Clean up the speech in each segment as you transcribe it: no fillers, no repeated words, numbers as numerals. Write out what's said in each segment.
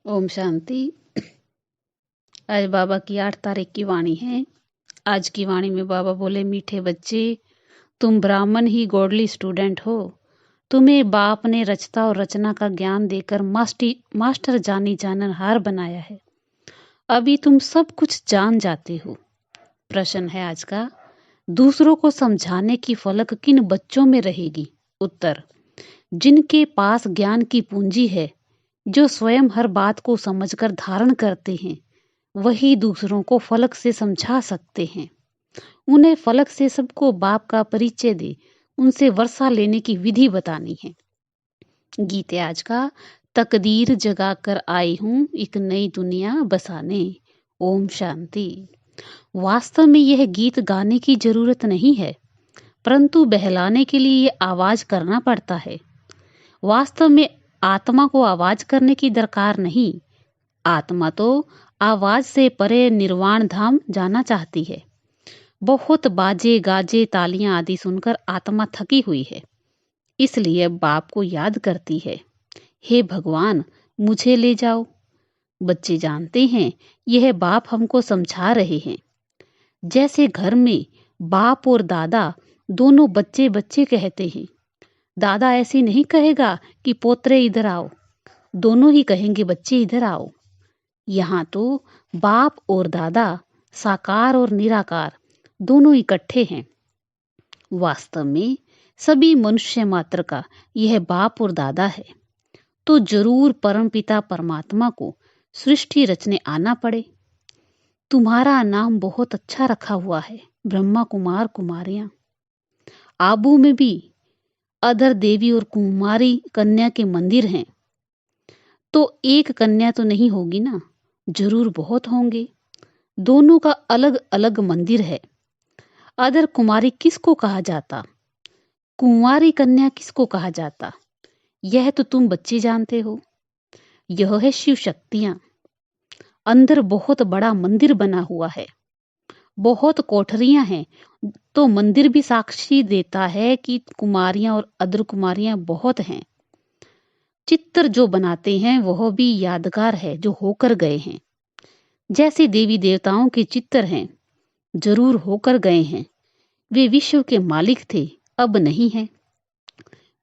ओम शांति। आज बाबा की 8 तारीख की वाणी है। आज की वाणी में बाबा बोले, मीठे बच्चे, तुम ब्राह्मण ही गॉडली स्टूडेंट हो। तुम्हें बाप ने रचता और रचना का ज्ञान देकर मास्टर जानी जाननहार बनाया है। अभी तुम सब कुछ जान जाते हो। प्रश्न है आज का, दूसरों को समझाने की फलक किन बच्चों में रहेगी? उत्तर, जिनके पास ज्ञान की पूंजी है, जो स्वयं हर बात को समझकर धारण करते हैं, वही दूसरों को फलक से समझा सकते हैं। उन्हें फलक से सबको बाप का परिचय दे, उनसे वर्षा लेने की विधि बतानी है। गीत है आज का, तकदीर जगा कर आई हूँ एक नई दुनिया बसाने। ओम शांति। वास्तव में यह गीत गाने की जरूरत नहीं है, परंतु बहलाने के लिए ये आवाज करना पड़ता है। वास्तव में आत्मा को आवाज करने की दरकार नहीं। आत्मा तो आवाज से परे निर्वाण धाम जाना चाहती है। बहुत बाजे गाजे तालियां आदि सुनकर आत्मा थकी हुई है, इसलिए बाप को याद करती है, हे भगवान मुझे ले जाओ। बच्चे जानते हैं यह बाप हमको समझा रहे हैं। जैसे घर में बाप और दादा दोनों बच्चे बच्चे कहते हैं। दादा ऐसे नहीं कहेगा कि पोतरे इधर आओ, दोनों ही कहेंगे बच्चे इधर आओ। यहाँ तो बाप और दादा, साकार और निराकार, दोनों इकट्ठे हैं। वास्तव में सभी मनुष्य मात्र का यह बाप और दादा है। तो जरूर परमपिता परमात्मा को सृष्टि रचने आना पड़े। तुम्हारा नाम बहुत अच्छा रखा हुआ है, ब्रह्मा कुमार कुमारियां। आबू में भी अधर देवी और कुमारी कन्या के मंदिर हैं। तो एक कन्या तो नहीं होगी ना, जरूर बहुत होंगे। दोनों का अलग अलग मंदिर है। अधर कुमारी किसको कहा जाता, कुंवारी कन्या किसको कहा जाता, यह तो तुम बच्चे जानते हो। यह है शिव शक्तियां। अंदर बहुत बड़ा मंदिर बना हुआ है, बहुत कोठरियां हैं। तो मंदिर भी साक्षी देता है कि कुमारियां और अधर कुमारियां बहुत हैं। चित्र जो बनाते हैं वह भी यादगार है जो होकर गए हैं। जैसे देवी देवताओं के चित्र हैं, जरूर होकर गए हैं। वे विश्व के मालिक थे, अब नहीं है।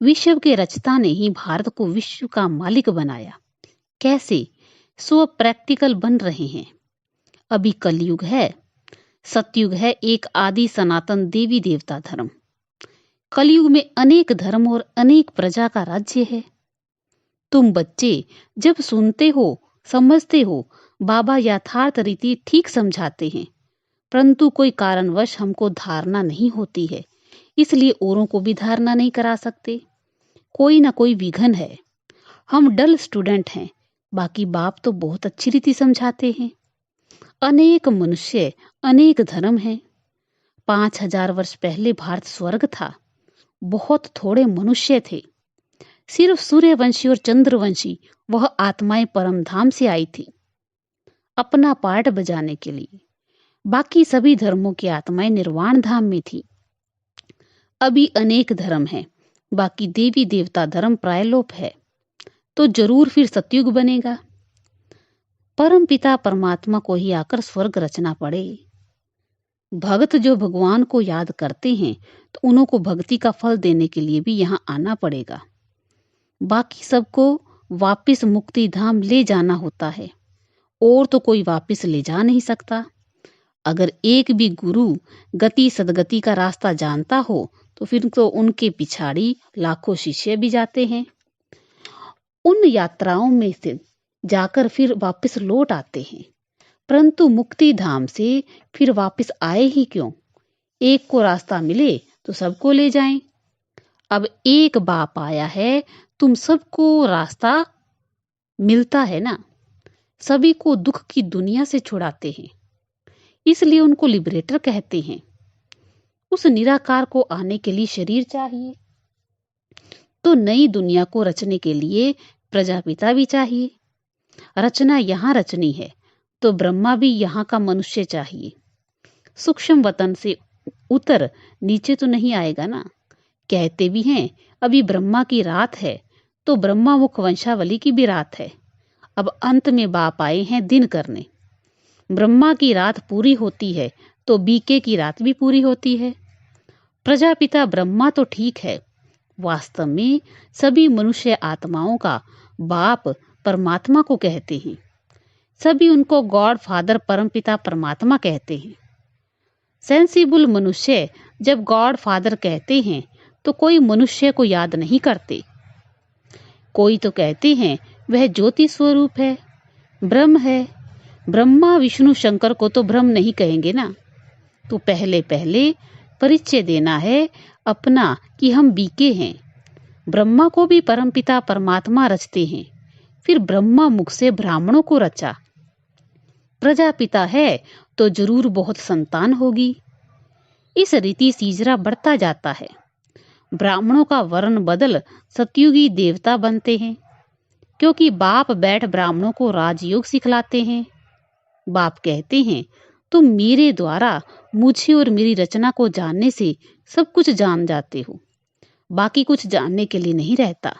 विश्व के रचता ने ही भारत को विश्व का मालिक बनाया। कैसे? सो प्रैक्टिकल बन रहे हैं। अभी कलयुग है, सतयुग है, एक आदि सनातन देवी देवता धर्म। कलयुग में अनेक धर्म और अनेक प्रजा का राज्य है। तुम बच्चे जब सुनते हो, समझते हो, बाबा यथार्थ रीति ठीक समझाते हैं, परंतु कोई कारणवश हमको धारणा नहीं होती है, इसलिए औरों को भी धारणा नहीं करा सकते। कोई ना कोई विघन है। हम डल स्टूडेंट हैं, बाकी बाप तो बहुत अच्छी रीति समझाते हैं। अनेक मनुष्य, अनेक धर्म हैं। 5000 वर्ष पहले भारत स्वर्ग था। बहुत थोड़े मनुष्य थे। सिर्फ सूर्यवंशी और चंद्रवंशी वह आत्माएं परम धाम से आई थी अपना पार्ट बजाने के लिए। बाकी सभी धर्मों की आत्माएं निर्वाण धाम में थी। अभी अनेक धर्म हैं, बाकी देवी देवता धर्म प्रायलोप है। तो जरूर फिर सतयुग बनेगा। परम पिता परमात्मा को ही आकर स्वर्ग रचना पड़े। भक्त जो भगवान को याद करते हैं, तो उन्हों को भक्ति का फल देने के लिए भी यहाँ आना पड़ेगा। बाकी सबको वापिस मुक्ति धाम ले जाना होता है, और तो कोई वापिस ले जा नहीं सकता। अगर एक भी गुरु गति सदगति का रास्ता जानता हो, तो फिर तो उनके पिछाड़ी लाखों शिष्य भी जाते हैं। उन यात्राओं में से जाकर फिर वापस लौट आते हैं, परंतु मुक्ति धाम से फिर वापस आए ही क्यों? एक को रास्ता मिले तो सबको ले जाएं। अब एक बाप आया है, तुम सबको रास्ता मिलता है ना। सभी को दुख की दुनिया से छुड़ाते हैं, इसलिए उनको लिबरेटर कहते हैं। उस निराकार को आने के लिए शरीर चाहिए, तो नई दुनिया को रचने के लिए प्रजापिता भी चाहिए। रचना यहाँ रचनी है, तो ब्रह्मा भी यहाँ का मनुष्य चाहिए। सूक्ष्म वतन से उतर नीचे तो नहीं आएगा ना। कहते भी हैं अभी ब्रह्मा की रात है, तो ब्रह्मा मुख वंशावली की भी रात है। अब अंत में बाप आए हैं दिन करने। ब्रह्मा की रात पूरी होती है तो बीके की रात भी पूरी होती है। प्रजापिता ब्रह्मा तो ठीक है, वास्तव में सभी मनुष्य आत्माओं का बाप परमात्मा को कहते हैं। सभी उनको गॉड फादर परमपिता परमात्मा कहते हैं। सेंसिबल मनुष्य जब गॉड फादर कहते हैं तो कोई मनुष्य को याद नहीं करते। कोई तो कहते हैं वह ज्योति स्वरूप है, ब्रह्म है। ब्रह्मा विष्णु शंकर को तो ब्रह्म नहीं कहेंगे ना। तो पहले पहले परिचय देना है अपना कि हम बीके हैं। ब्रह्मा को भी परमपिता परमात्मा रचते हैं, फिर ब्रह्मा मुख से ब्राह्मणों को रचा। प्रजापिता है तो जरूर बहुत संतान होगी। इस रीति सीजरा बढ़ता जाता है। ब्राह्मणों का वर्ण बदल सतयुगी देवता बनते हैं, क्योंकि बाप बैठ ब्राह्मणों को राजयोग सिखलाते हैं। बाप कहते हैं तुम मेरे द्वारा मुझे और मेरी रचना को जानने से सब कुछ जान जाते हो, बाकी कुछ जानने के लिए नहीं रहता।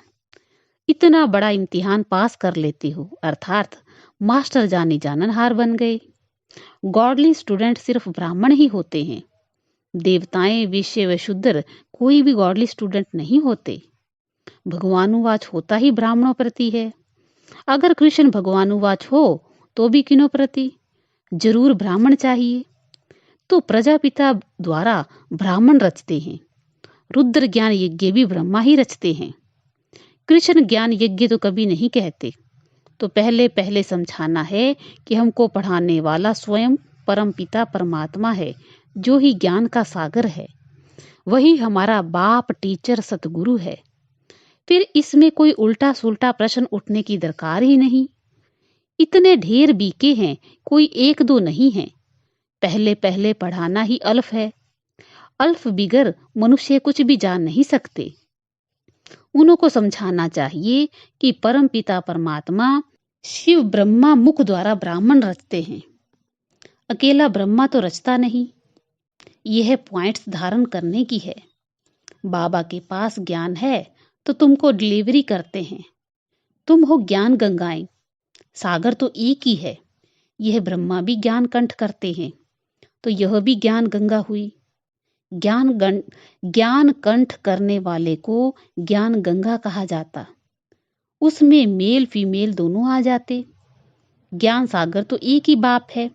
इतना बड़ा इम्तिहान पास कर लेते हो, अर्थात मास्टर जानी जाननहार बन गए। गॉडली स्टूडेंट सिर्फ ब्राह्मण ही होते हैं। देवताएं, वैश्य व शूद्र कोई भी गॉडली स्टूडेंट नहीं होते। भगवानुवाच होता ही ब्राह्मणों प्रति है। अगर कृष्ण भगवानुवाच हो तो भी किनों प्रति? जरूर ब्राह्मण चाहिए। तो प्रजापिता द्वारा ब्राह्मण रचते हैं। रुद्र ज्ञान यज्ञ भी ब्रह्मा ही रचते हैं। कृष्ण ज्ञान यज्ञ तो कभी नहीं कहते। तो पहले पहले समझाना है कि हमको पढ़ाने वाला स्वयं परमपिता परमात्मा है, जो ही ज्ञान का सागर है। वही हमारा बाप, टीचर, सतगुरु है। फिर इसमें कोई उल्टा सुल्टा प्रश्न उठने की दरकार ही नहीं। इतने ढेर बीके हैं, कोई एक दो नहीं है। पहले पहले पढ़ाना ही अल्फ है। अल्फ बिगर मनुष्य कुछ भी जान नहीं सकते। उनको समझाना चाहिए कि परम पिता परमात्मा शिव ब्रह्मा मुख द्वारा ब्राह्मण रचते हैं। अकेला ब्रह्मा तो रचता नहीं। यह पॉइंट्स धारण करने की है। बाबा के पास ज्ञान है तो तुमको डिलीवरी करते हैं। तुम हो ज्ञान गंगाएं। सागर तो एक ही है। यह ब्रह्मा भी ज्ञान कंठ करते हैं, तो यह भी ज्ञान गंगा हुई। ज्ञान कंठ करने वाले को ज्ञान गंगा कहा जाता। उसमें मेल फीमेल दोनों आ जाते। ज्ञान सागर तो एक ही बाप है।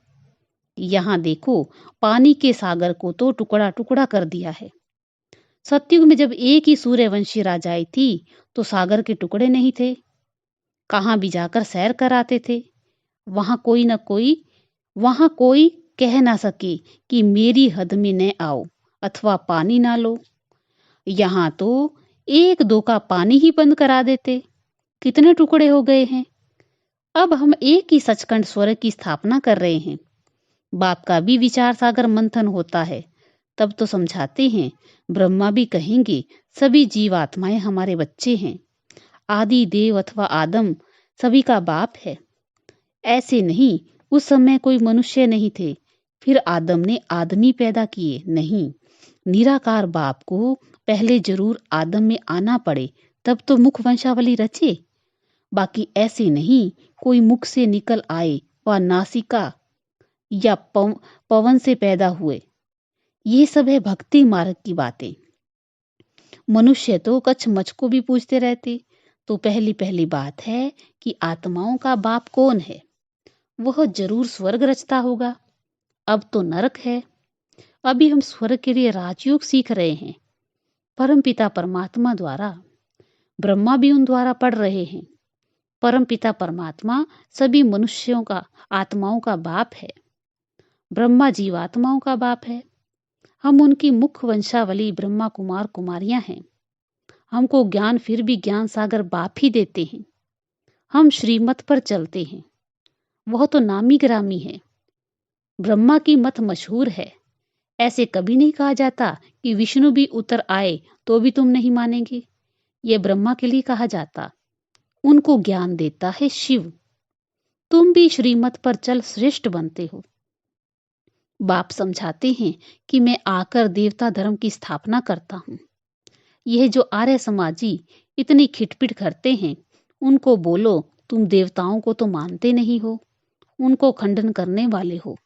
यहाँ देखो, पानी के सागर को तो टुकड़ा टुकड़ा कर दिया है। सतयुग में जब एक ही सूर्यवंशी राजाएं थी तो सागर के टुकड़े नहीं थे। कहाँ भी जाकर सैर कराते थे। वहां कोई कह ना सके कि मेरी हद में न आओ अथवा पानी ना लो। यहाँ तो एक दो का पानी ही बंद करा देते। कितने टुकड़े हो गए हैं। अब हम एक ही सचखंड स्वर्ग की स्थापना कर रहे हैं। बाप का भी विचार सागर मंथन होता है। तब तो समझाते हैं, ब्रह्मा भी कहेंगे सभी जीवात्माएं हमारे बच्चे हैं। आदि देव अथवा आदम सभी का बाप है। ऐसे नहीं, उस समय कोई मनुष्य नहीं थे, फिर आदम ने आदमी पैदा किए। नहीं, निराकार बाप को पहले जरूर आदम में आना पड़े, तब तो मुख वंशावली रचे। बाकी ऐसे नहीं कोई मुख से निकल आए व नासिका या पवन से पैदा हुए। ये सब है भक्ति मार्ग की बातें। मनुष्य तो कच्छ मच्छ को भी पूछते रहते। तो पहली पहली बात है कि आत्माओं का बाप कौन है। वह जरूर स्वर्ग रचता होगा। अब तो नरक है। अभी हम स्वर्ग के लिए राजयोग सीख रहे हैं, परमपिता परमात्मा द्वारा। ब्रह्मा भी उन द्वारा पढ़ रहे हैं। परमपिता परमात्मा सभी मनुष्यों का, आत्माओं का बाप है। ब्रह्मा जीवात्माओं का बाप है। हम उनकी मुख वंशावली ब्रह्मा कुमार कुमारियां हैं। हमको ज्ञान फिर भी ज्ञान सागर बाप ही देते हैं। हम श्रीमत पर चलते हैं। वह तो नामी ग्रामी है। ब्रह्मा की मत मशहूर है। ऐसे कभी नहीं कहा जाता कि विष्णु भी उतर आए तो भी तुम नहीं मानेंगे। ये ब्रह्मा के लिए कहा जाता। उनको ज्ञान देता है शिव। तुम भी श्रीमत पर चल श्रेष्ठ बनते हो। बाप समझाते हैं कि मैं आकर देवता धर्म की स्थापना करता हूँ। यह जो आर्य समाजी इतनी खिटपिट करते हैं, उनको बोलो तुम देवताओं को तो मानते नहीं हो, उनको खंडन करने वाले हो।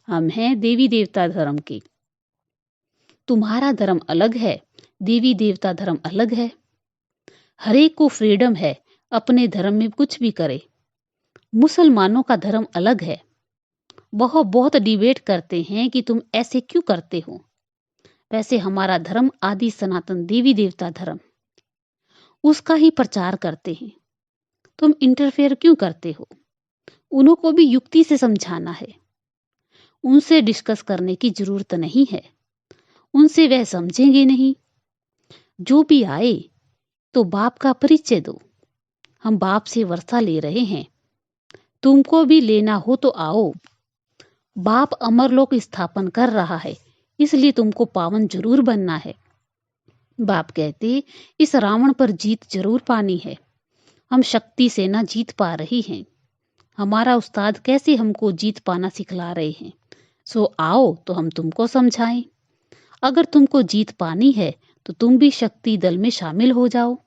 हम हैं देवी देवता धर्म के। तुम्हारा धर्म अलग है, देवी देवता धर्म अलग है। हर एक को फ्रीडम है अपने धर्म में कुछ भी करे। मुसलमानों का धर्म अलग है। वह बहुत डिबेट करते हैं कि तुम ऐसे क्यों करते हो। वैसे हमारा धर्म आदि सनातन देवी देवता धर्म, उसका ही प्रचार करते हैं। तुम इंटरफेयर क्यों करते हो? उनको भी युक्ति से समझाना है। उनसे डिस्कस करने की जरूरत नहीं है, उनसे वह समझेंगे नहीं। जो भी आए तो बाप का परिचय दो। हम बाप से वर्षा ले रहे हैं, तुमको भी लेना हो तो आओ। बाप अमरलोक स्थापन कर रहा है, इसलिए तुमको पावन जरूर बनना है। बाप कहते इस रावण पर जीत जरूर पानी है। हम शक्ति से ना जीत पा रही हैं। हमारा उस्ताद कैसे हमको जीत पाना सिखला रहे हैं। सो आओ तो हम तुमको समझाएं। अगर तुमको जीत पानी है तो तुम भी शक्ति दल में शामिल हो जाओ।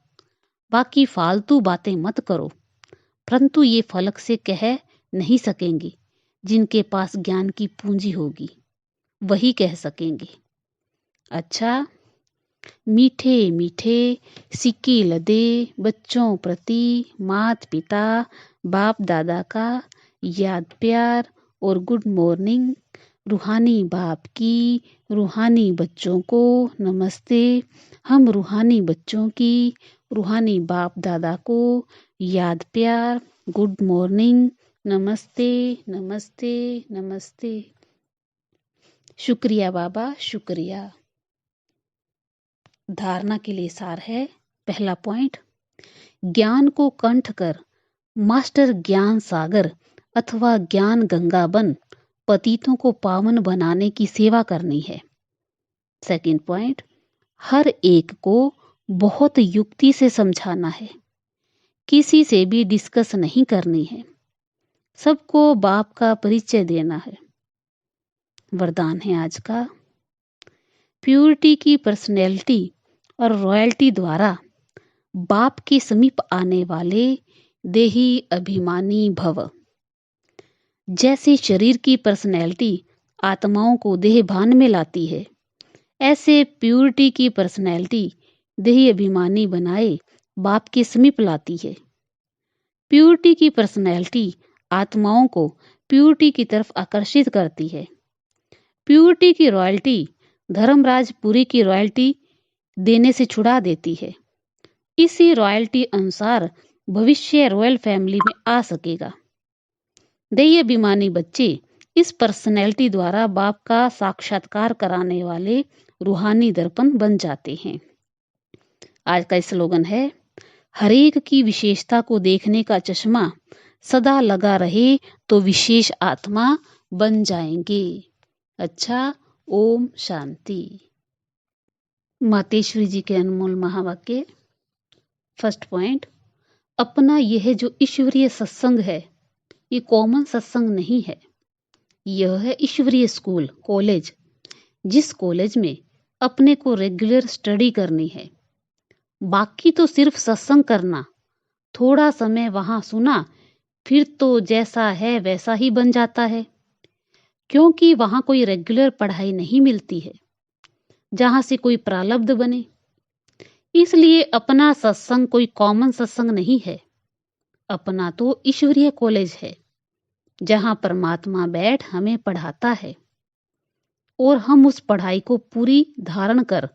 बाकी फालतू बातें मत करो। परंतु ये फलक से कह नहीं सकेंगे। जिनके पास ज्ञान की पूंजी होगी वही कह सकेंगे। अच्छा, मीठे मीठे सिक्के लदे बच्चों प्रति माता पिता बाप दादा का याद प्यार और गुड मॉर्निंग। रूहानी बाप की रूहानी बच्चों को नमस्ते। हम रूहानी बच्चों की रूहानी बाप दादा को याद प्यार, गुड मॉर्निंग, नमस्ते नमस्ते नमस्ते। शुक्रिया बाबा, शुक्रिया। धारणा के लिए सार है। पहला पॉइंट, ज्ञान को कंठ कर मास्टर ज्ञान सागर अथवा ज्ञान गंगा बन पतितों को पावन बनाने की सेवा करनी है। सेकंड पॉइंट, हर एक को बहुत युक्ति से समझाना है। किसी से भी डिस्कस नहीं करनी है। सबको बाप का परिचय देना है। वरदान है आज का, प्यूरिटी की पर्सनैलिटी और रॉयल्टी द्वारा बाप के समीप आने वाले देही अभिमानी भव। जैसे शरीर की पर्सनैलिटी आत्माओं को देह भान में लाती है, ऐसे प्यूरिटी की पर्सनैलिटी देही अभिमानी बनाए बाप के समीप लाती है। प्यूरिटी की पर्सनैलिटी आत्माओं को प्यूरिटी की तरफ आकर्षित करती है। प्यूरिटी की रॉयल्टी धर्मराजपुरी की रॉयल्टी देने से छुड़ा देती है। इसी रॉयल्टी अनुसार भविष्य रॉयल फैमिली में आ सकेगा। देही अभिमानी बच्चे इस पर्सनैलिटी द्वारा बाप का साक्षात्कार कराने वाले रूहानी दर्पण बन जाते हैं। आज का स्लोगन है, हरेक की विशेषता को देखने का चश्मा सदा लगा रहे तो विशेष आत्मा बन जाएंगे। अच्छा, ओम शांति। मातेश्वरी जी के अनमोल महावाक्य। फर्स्ट पॉइंट, अपना यह जो ईश्वरीय सत्संग है ये कॉमन सत्संग नहीं है। यह है ईश्वरीय स्कूल, कॉलेज, जिस कॉलेज में अपने को रेगुलर स्टडी करनी है। बाकी तो सिर्फ सत्संग करना, थोड़ा समय वहां सुना फिर तो जैसा है वैसा ही बन जाता है। क्योंकि वहां कोई रेगुलर पढ़ाई नहीं मिलती है जहां से कोई प्रारब्ध बने। इसलिए अपना सत्संग कोई कॉमन सत्संग नहीं है। अपना तो ईश्वरीय कॉलेज है जहां परमात्मा बैठ हमें पढ़ाता है और हम उस पढ़ाई को पूरी धारण कर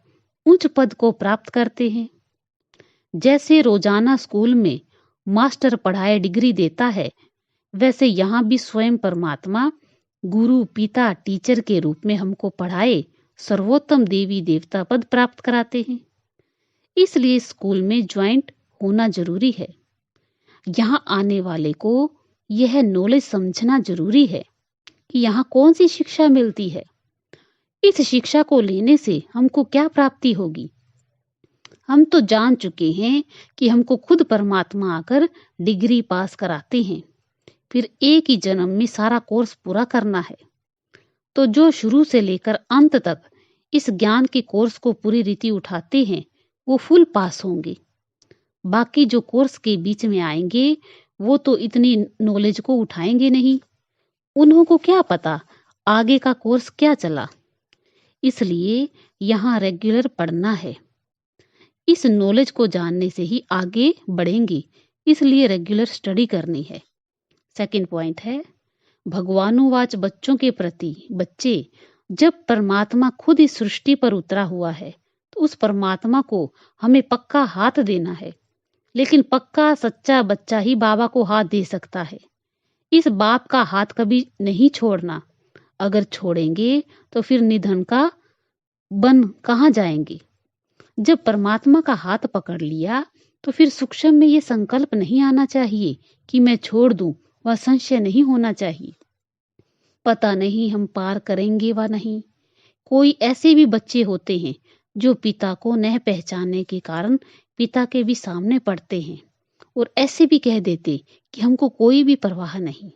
उच्च पद को प्राप्त करते हैं। जैसे रोजाना स्कूल में मास्टर पढ़ाए डिग्री देता है, वैसे यहाँ भी स्वयं परमात्मा गुरु पिता टीचर के रूप में हमको पढ़ाए सर्वोत्तम देवी देवता पद प्राप्त कराते हैं। इसलिए स्कूल में ज्वाइंट होना जरूरी है। यहाँ आने वाले को यह नॉलेज समझना जरूरी है कि यहाँ कौन सी शिक्षा मिलती है। इस शिक्षा को लेने से हमको क्या प्राप्ति होगी। हम तो जान चुके हैं कि हमको खुद परमात्मा आकर डिग्री पास कराते हैं, फिर एक ही जन्म में सारा कोर्स पूरा करना है। तो जो शुरू से लेकर अंत तक इस ज्ञान के कोर्स को पूरी रीति उठाते हैं वो फुल पास होंगे। बाकी जो कोर्स के बीच में आएंगे वो तो इतनी नॉलेज को उठाएंगे नहीं। उन्हों को क्या पता आगे का कोर्स क्या चला। इसलिए यहाँ रेगुलर पढ़ना है। इस नॉलेज को जानने से ही आगे बढ़ेंगे, इसलिए रेगुलर स्टडी करनी है। सेकंड पॉइंट है भगवानुवाच बच्चों के प्रति। बच्चे, जब परमात्मा खुद इस सृष्टि पर उतरा हुआ है तो उस परमात्मा को हमें पक्का हाथ देना है। लेकिन पक्का सच्चा बच्चा ही बाबा को हाथ दे सकता है। इस बाप का हाथ कभी नहीं छोड़ना। अगर छोड़ेंगे तो फिर निधन का बन कहाँ जाएंगे। जब परमात्मा का हाथ पकड़ लिया तो फिर सूक्ष्म में ये संकल्प नहीं आना चाहिए कि मैं छोड़ दूं, वह संशय नहीं होना चाहिए। पता नहीं हम पार करेंगे व नहीं। कोई ऐसे भी बच्चे होते हैं जो पिता को न पहचानने के कारण पिता के भी सामने पड़ते हैं और ऐसे भी कह देते कि हमको कोई भी परवाह नहीं।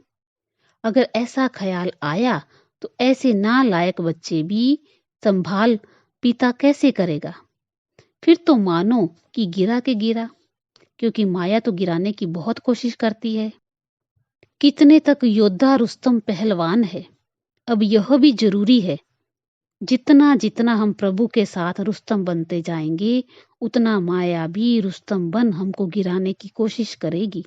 अगर ऐसा ख्याल आया तो ऐसे नालायक बच्चे भी संभाल पिता कैसे करेगा। फिर तो मानो कि गिरा के गिरा, क्योंकि माया तो गिराने की बहुत कोशिश करती है। कितने तक योद्धा रुस्तम पहलवान है। अब यह भी जरूरी है, जितना जितना हम प्रभु के साथ रुस्तम बनते जाएंगे उतना माया भी रुस्तम बन हमको गिराने की कोशिश करेगी।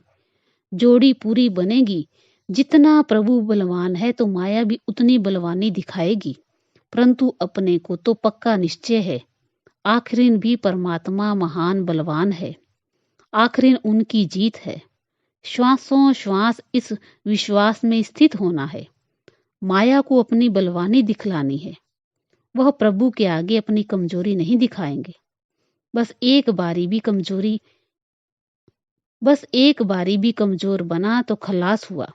जोड़ी पूरी बनेगी। जितना प्रभु बलवान है तो माया भी उतनी बलवानी दिखाएगी। परंतु अपने को तो पक्का निश्चय है, आखिरीन भी परमात्मा महान बलवान है। आखिरीन उनकी जीत है। श्वासों श्वास इस विश्वास में स्थित होना है। माया को अपनी बलवानी दिखलानी है। वह प्रभु के आगे अपनी कमजोरी नहीं दिखाएंगे। बस एक बारी भी कमजोर बना तो खलास हुआ।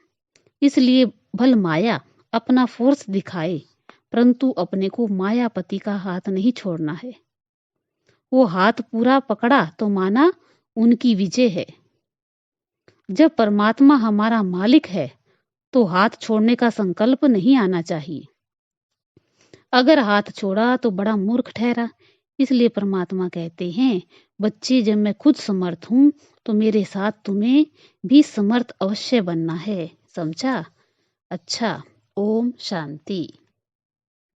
इसलिए भल माया अपना फोर्स दिखाए, परंतु अपने को मायापति का हाथ नहीं छोड़ना है। वो हाथ पूरा पकड़ा तो माना उनकी विजय है। जब परमात्मा हमारा मालिक है तो हाथ छोड़ने का संकल्प नहीं आना चाहिए। अगर हाथ छोड़ा तो बड़ा मूर्ख ठहरा। इसलिए परमात्मा कहते हैं, बच्चे जब मैं खुद समर्थ हूं तो मेरे साथ तुम्हें भी समर्थ अवश्य बनना है। समझा? अच्छा, ओम शांति।